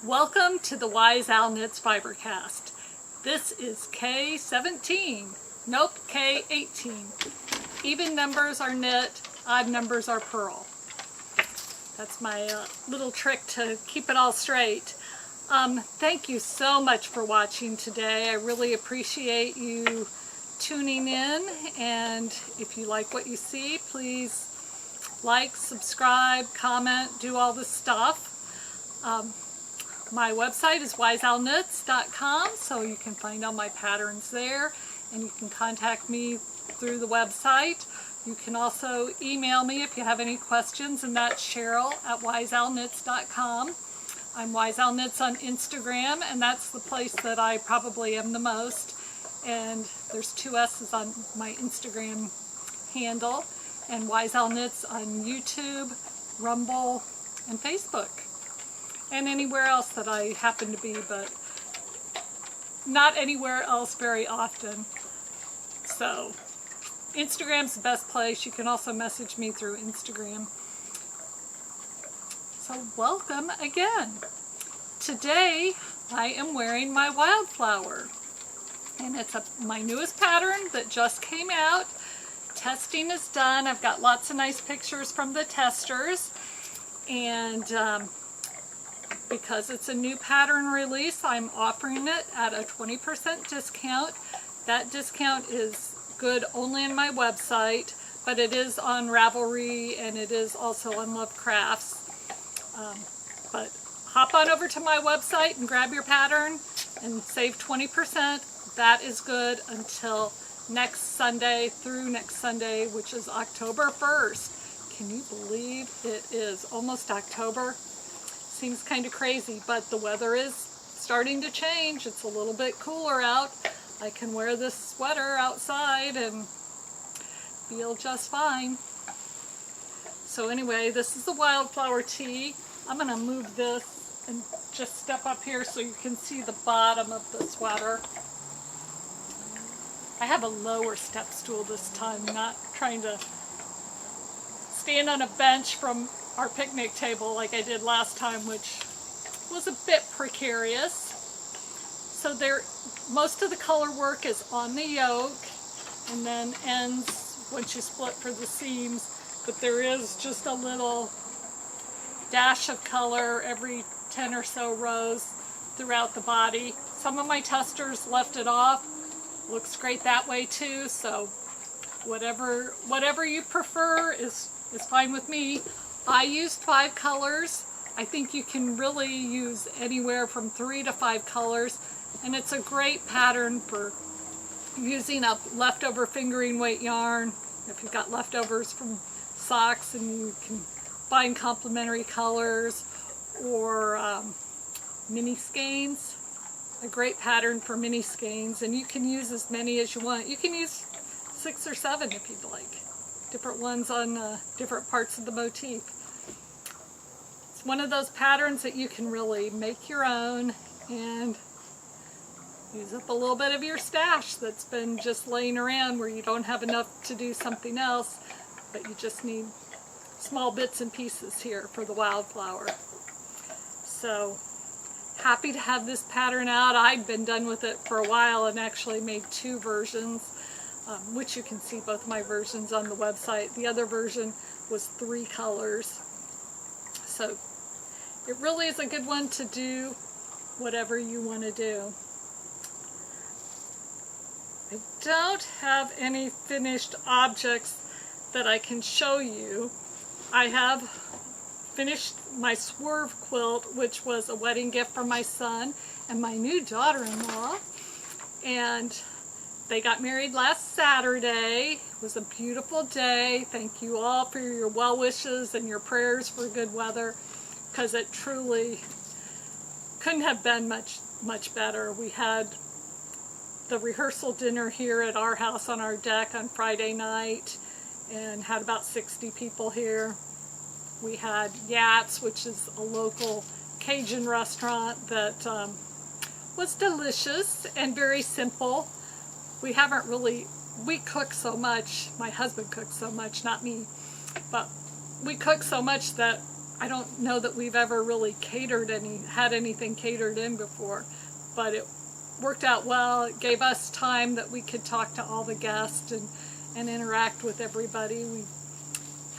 Welcome to the Wise Owl Knits Fibercast. This is K17. Nope, K18. Even numbers are knit, odd numbers are purl. That's my little trick to keep it all straight. Thank you so much for watching today. I really appreciate you tuning in, and if you like what you see, please like, subscribe, comment, do all this stuff. My website is wiseowlknits.com, so you can find all my patterns there, and you can contact me through the website. You can also email me if you have any questions, and that's Cheryl@wiseowlknits.com. I'm Wise Owl Knits on Instagram, and that's the place that I probably am the most. And there's 2 S's on my Instagram handle, and Wise Owl Knits on YouTube, Rumble, and Facebook. And anywhere else that I happen to be, but not anywhere else very often. So Instagram's the best place. You can also message me through Instagram. So welcome again. Today I am wearing my Wildflower, and it's my newest pattern that just came out. Testing is done. I've got lots of nice pictures from the testers, and because it's a new pattern release, I'm offering it at a 20% discount. That discount is good only on my website, but it is on Ravelry and it is also on Love Crafts. But hop on over to my website and grab your pattern and save 20%. That is good until next Sunday through next Sunday, which is October 1st. Can you believe it is almost October? Seems kind of crazy, but the weather is starting to change. It's a little bit cooler out. I can wear this sweater outside and feel just fine. So anyway, this is the Wildflower tee. I'm going to move this and just step up here so you can see the bottom of the sweater. I have a lower step stool this time, not trying to stand on a bench from our picnic table like I did last time, which was a bit precarious. So most of the color work is on the yoke and then ends once you split for the seams, but there is just a little dash of color every 10 or so rows throughout the body. Some of my testers left it off. Looks great that way too, so whatever you prefer is fine with me. I used 5 colors. I think you can really use anywhere from 3 to 5 colors, and it's a great pattern for using up leftover fingering weight yarn. If you've got leftovers from socks and you can find complementary colors, or mini skeins. A great pattern for mini skeins, and you can use as many as you want. You can use 6 or 7 if you'd like. Different ones on different parts of the motif. It's one of those patterns that you can really make your own and use up a little bit of your stash that's been just laying around where you don't have enough to do something else, but you just need small bits and pieces here for the Wildflower. So happy to have this pattern out. I'd been done with it for a while and actually made 2 versions, which you can see both my versions on the website. The other version was 3 colors. So it really is a good one to do whatever you want to do. I don't have any finished objects that I can show you. I have finished my Swerve Quilt, which was a wedding gift from my son and my new daughter-in-law, and they got married last Saturday. It was a beautiful day. Thank you all for your well wishes and your prayers for good weather, because it truly couldn't have been much better. We had the rehearsal dinner here at our house on our deck on Friday night and had about 60 people here. We had Yats, which is a local Cajun restaurant that was delicious and very simple. We cook so much. My husband cooks so much, not me. But we cook so much that I don't know that we've ever really had anything catered in before, but it worked out well. It gave us time that we could talk to all the guests and interact with everybody. We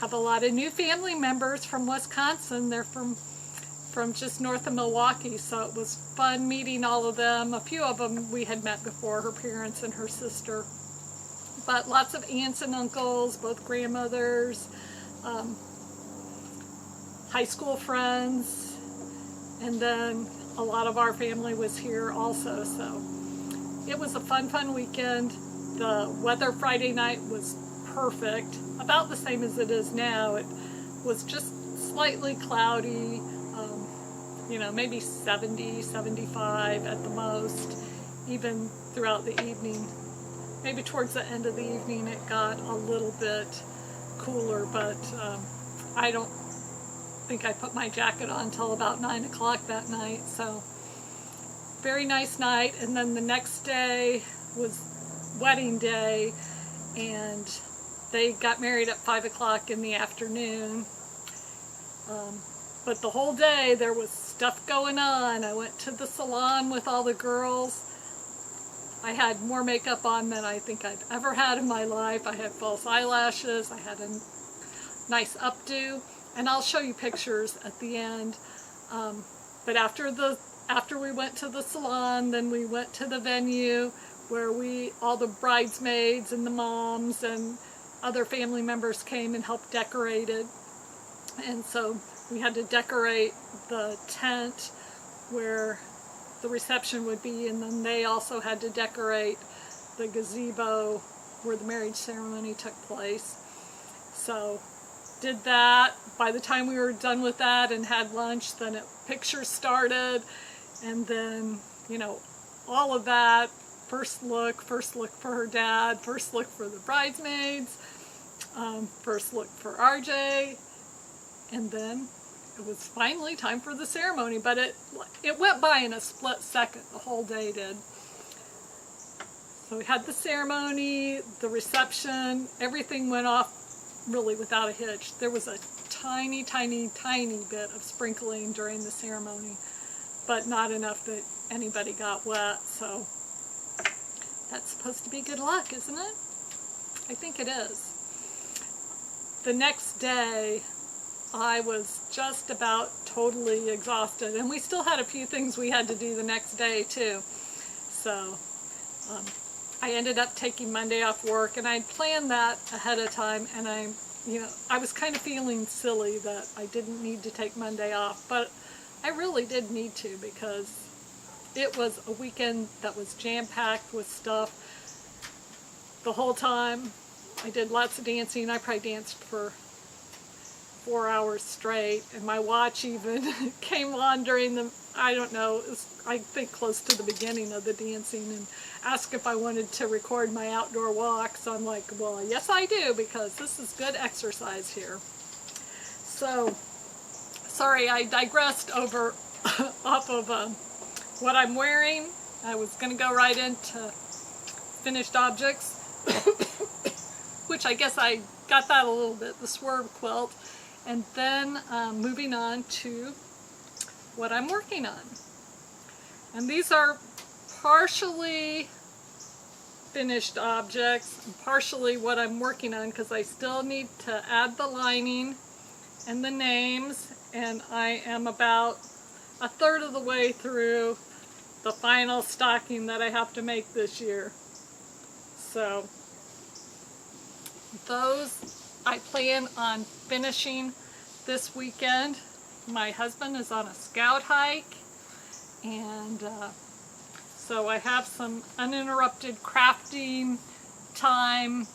have a lot of new family members from Wisconsin. They're from just north of Milwaukee, so it was fun meeting all of them. A few of them we had met before, her parents and her sister. But lots of aunts and uncles, both grandmothers, high school friends, and then a lot of our family was here also. So it was a fun weekend. The weather Friday night was perfect, about the same as it is now. It was just slightly cloudy, you know, maybe 70, 75 at the most, even throughout the evening. Maybe towards the end of the evening it got a little bit cooler, but I don't think I put my jacket on until about 9 o'clock that night. So very nice night. And then the next day was wedding day, and they got married at 5 o'clock in the afternoon. But the whole day there was stuff going on. I went to the salon with all the girls. I had more makeup on than I think I've ever had in my life. I had false eyelashes, I had a nice updo, and I'll show you pictures at the end. But after we went to the salon, then we went to the venue where all the bridesmaids and the moms and other family members came and helped decorate it. And so we had to decorate the tent where the reception would be, and then they also had to decorate the gazebo where the marriage ceremony took place. So did that. By the time we were done with that and had lunch, then pictures started, and then, you know, all of that. First look for her dad, first look for the bridesmaids, first look for RJ, and then it was finally time for the ceremony. But it went by in a split second, the whole day did. So we had the ceremony, the reception, everything went off really without a hitch. There was a tiny bit of sprinkling during the ceremony, but not enough that anybody got wet, so that's supposed to be good luck, isn't it? I think it is. The next day, I was just about totally exhausted, and we still had a few things we had to do the next day too. So I ended up taking Monday off work, and I'd planned that ahead of time, and I was kind of feeling silly that I didn't need to take Monday off, but I really did need to, because it was a weekend that was jam-packed with stuff the whole time. I did lots of dancing. I probably danced for 4 hours straight, and my watch even came on during the, I don't know, it was, I think close to the beginning of the dancing, and asked if I wanted to record my outdoor walk. So I'm like, well, yes I do, because this is good exercise here. So, sorry, I digressed off of what I'm wearing. I was going to go right into finished objects, which I guess I got that a little bit, the Swerve Quilt, and then moving on to what I'm working on. And these are partially finished objects, and partially what I'm working on, because I still need to add the lining and the names, and I am about a third of the way through the final stocking that I have to make this year. So those I plan on finishing this weekend. My husband is on a scout hike, and so I have some uninterrupted crafting time,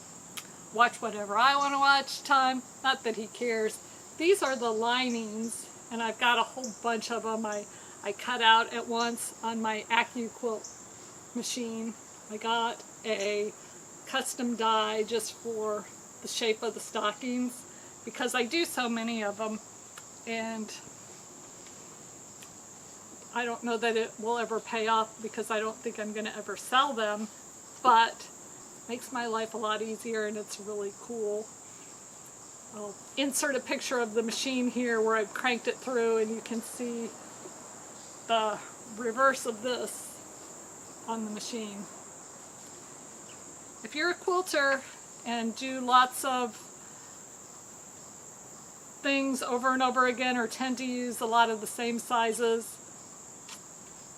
watch whatever I want to watch time, not that he cares. These are the linings, and I've got a whole bunch of them. I cut out at once on my Accuquilt machine. I got a custom die just for the shape of the stockings, because I do so many of them, and I don't know that it will ever pay off, because I don't think I'm going to ever sell them, but it makes my life a lot easier, and it's really cool. I'll insert a picture of the machine here where I've cranked it through, and you can see the reverse of this on the machine. If you're a quilter and do lots of things over and over again, or tend to use a lot of the same sizes,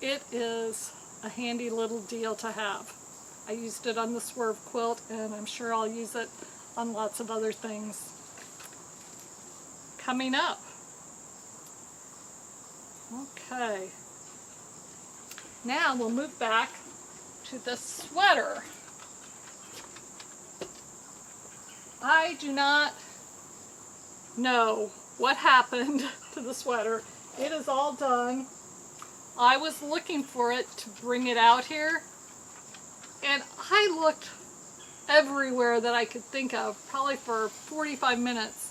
it is a handy little deal to have. I used it on the Swerve Quilt, and I'm sure I'll use it on lots of other things coming up. Okay, now we'll move back to the sweater. I do not know what happened to the sweater. It is all done. I was looking for it to bring it out here, and I looked everywhere that I could think of, probably for 45 minutes,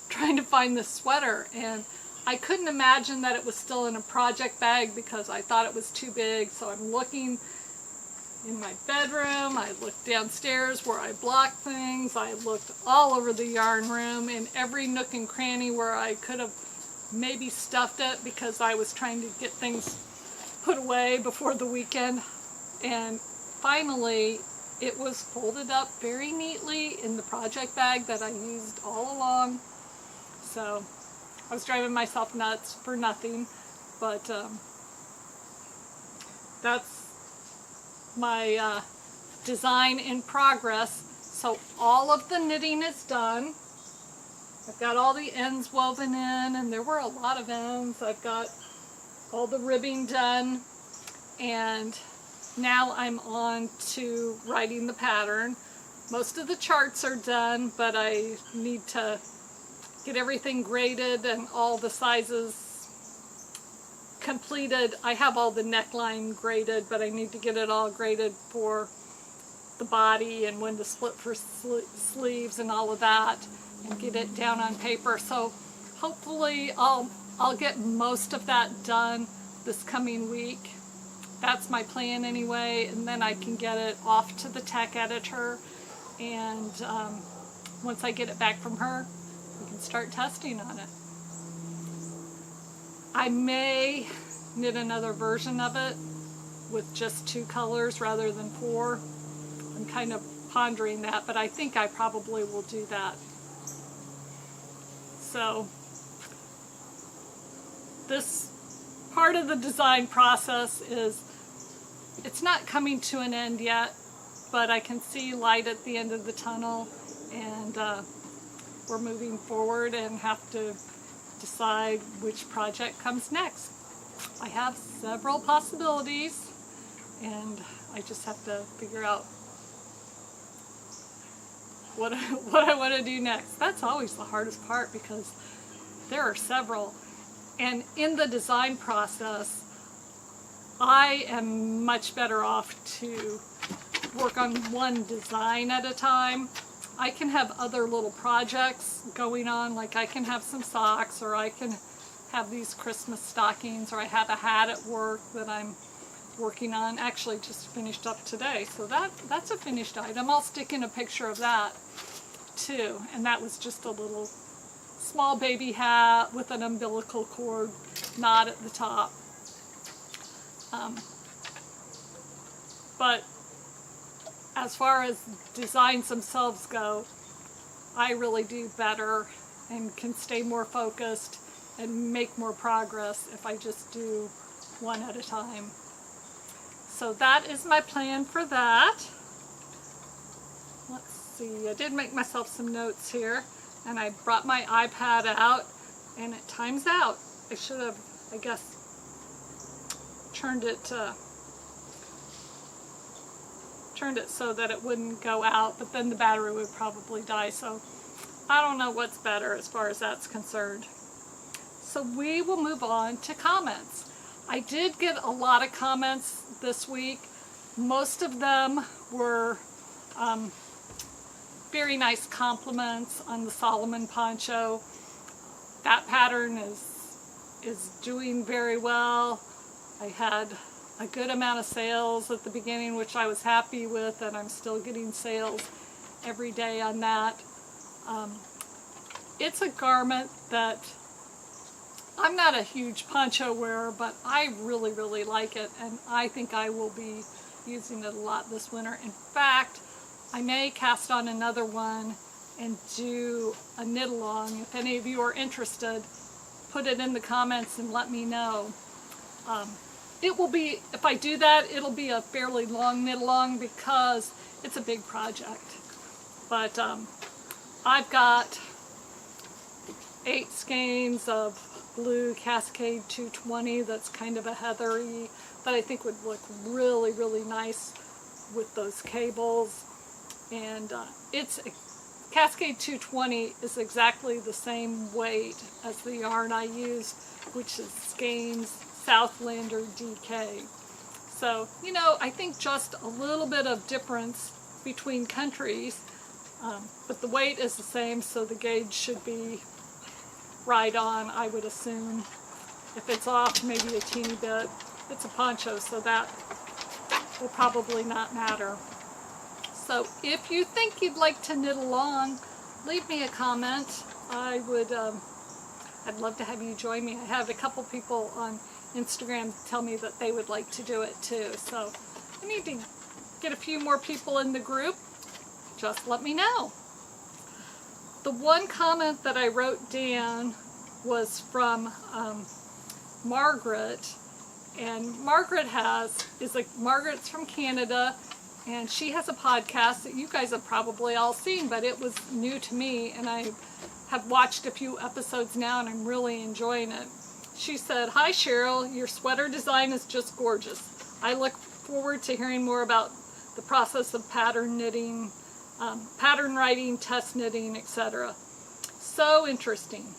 trying to find this sweater, and I couldn't imagine that it was still in a project bag because I thought it was too big. So I'm looking in my bedroom, I looked downstairs where I blocked things, I looked all over the yarn room, in every nook and cranny where I could have maybe stuffed it, because I was trying to get things put away before the weekend. And finally it was folded up very neatly in the project bag that I used all along. So I was driving myself nuts for nothing, but that's my design in progress. So all of the knitting is done. I've got all the ends woven in, and there were a lot of ends. I've got all the ribbing done, and now I'm on to writing the pattern. Most of the charts are done, but I need to get everything graded and all the sizes completed. I have all the neckline graded, but I need to get it all graded for the body and when to split for sleeves and all of that, and get it down on paper. So hopefully I'll get most of that done this coming week. That's my plan anyway, and then I can get it off to the tech editor, and once I get it back from her, we can start testing on it. I may knit another version of it with just 2 colors rather than 4. I'm kind of pondering that, but I think I probably will do that. So this part of the design process is, it's not coming to an end yet, but I can see light at the end of the tunnel, and we're moving forward and have to decide which project comes next. I have several possibilities, and I just have to figure out what I want to do next. That's always the hardest part, because there are several, and in the design process I am much better off to work on one design at a time. I can have other little projects going on, like I can have some socks, or I can have these Christmas stockings, or I have a hat at work that I'm working on. Actually just finished up today, so that's a finished item. I'll stick in a picture of that too, and that was just a little small baby hat with an umbilical cord knot at the top. But as far as designs themselves go, I really do better and can stay more focused and make more progress if I just do one at a time. So that is my plan for that. Let's see, I did make myself some notes here, and I brought my iPad out, and it times out. I should have, I guess, turned it so that it wouldn't go out, but then the battery would probably die. So I don't know what's better as far as that's concerned. So we will move on to comments. I did get a lot of comments this week. Most of them were very nice compliments on the Solomon Poncho. That pattern is doing very well. I had a good amount of sales at the beginning, which I was happy with, and I'm still getting sales every day on that. it's a garment that I'm not a huge poncho wearer, but I really, really like it, and I think I will be using it a lot this winter. In fact, I may cast on another one and do a knit along. If any of you are interested, put it in the comments and let me know. It will be, if I do that, it'll be a fairly long knit along because it's a big project. But I've got 8 skeins of blue Cascade 220 that's kind of a heathery that I think would look really, really nice with those cables. And Cascade 220 is exactly the same weight as the yarn I use, which is Skeins Southlander DK. So, you know, I think just a little bit of difference between countries, but the weight is the same, so the gauge should be right on, I would assume. If it's off maybe a teeny bit, it's a poncho, so that will probably not matter. So if you think you'd like to knit along, leave me a comment. I'd love to have you join me. I have a couple people on Instagram tell me that they would like to do it too. So I need to get a few more people in the group. Just let me know. The one comment that I wrote down was from Margaret, and Margaret's from Canada, and she has a podcast that you guys have probably all seen, but it was new to me, and I have watched a few episodes now, and I'm really enjoying it. She said, "Hi Cheryl, your sweater design is just gorgeous. I look forward to hearing more about the process of pattern knitting, pattern writing, test knitting, etc. So interesting.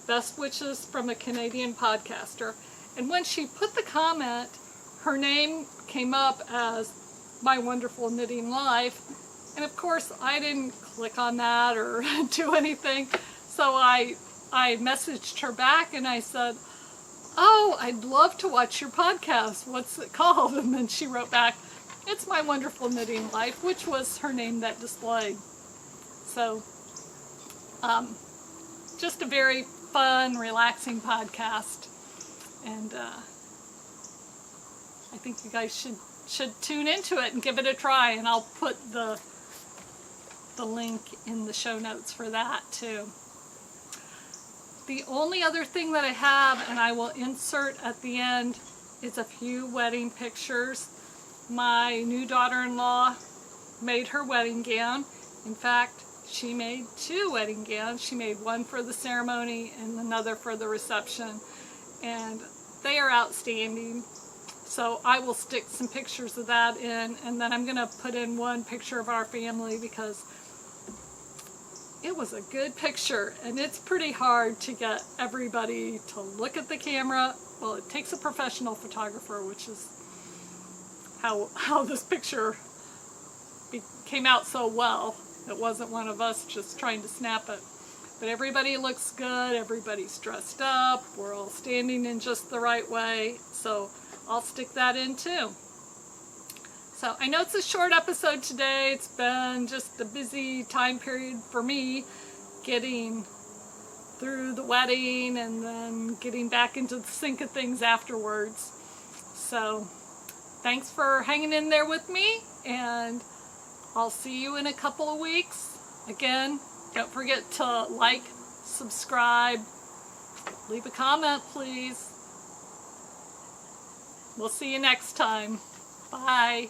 Best wishes from a Canadian podcaster." And when she put the comment, her name came up as My Wonderful Knitting Life. And of course, I didn't click on that or do anything. So I messaged her back and I said, "Oh, I'd love to watch your podcast. What's it called?" And then she wrote back, "It's My Wonderful Knitting Life," which was her name that displayed. So, just a very fun, relaxing podcast. And I think you guys should tune into it and give it a try. And I'll put the link in the show notes for that too. The only other thing that I have, and I will insert at the end, is a few wedding pictures. My new daughter-in-law made her wedding gown. In fact, she made 2 wedding gowns. She made one for the ceremony and another for the reception. And they are outstanding. So I will stick some pictures of that in, and then I'm going to put in one picture of our family because it was a good picture, and it's pretty hard to get everybody to look at the camera. Well, it takes a professional photographer, which is how this picture came out so well. It wasn't one of us just trying to snap it. But everybody looks good, everybody's dressed up, we're all standing in just the right way, so I'll stick that in too. So I know it's a short episode today. It's been just a busy time period for me, getting through the wedding and then getting back into the sync of things afterwards. So thanks for hanging in there with me, and I'll see you in a couple of weeks. Again, don't forget to like, subscribe, leave a comment, please. We'll see you next time. Bye.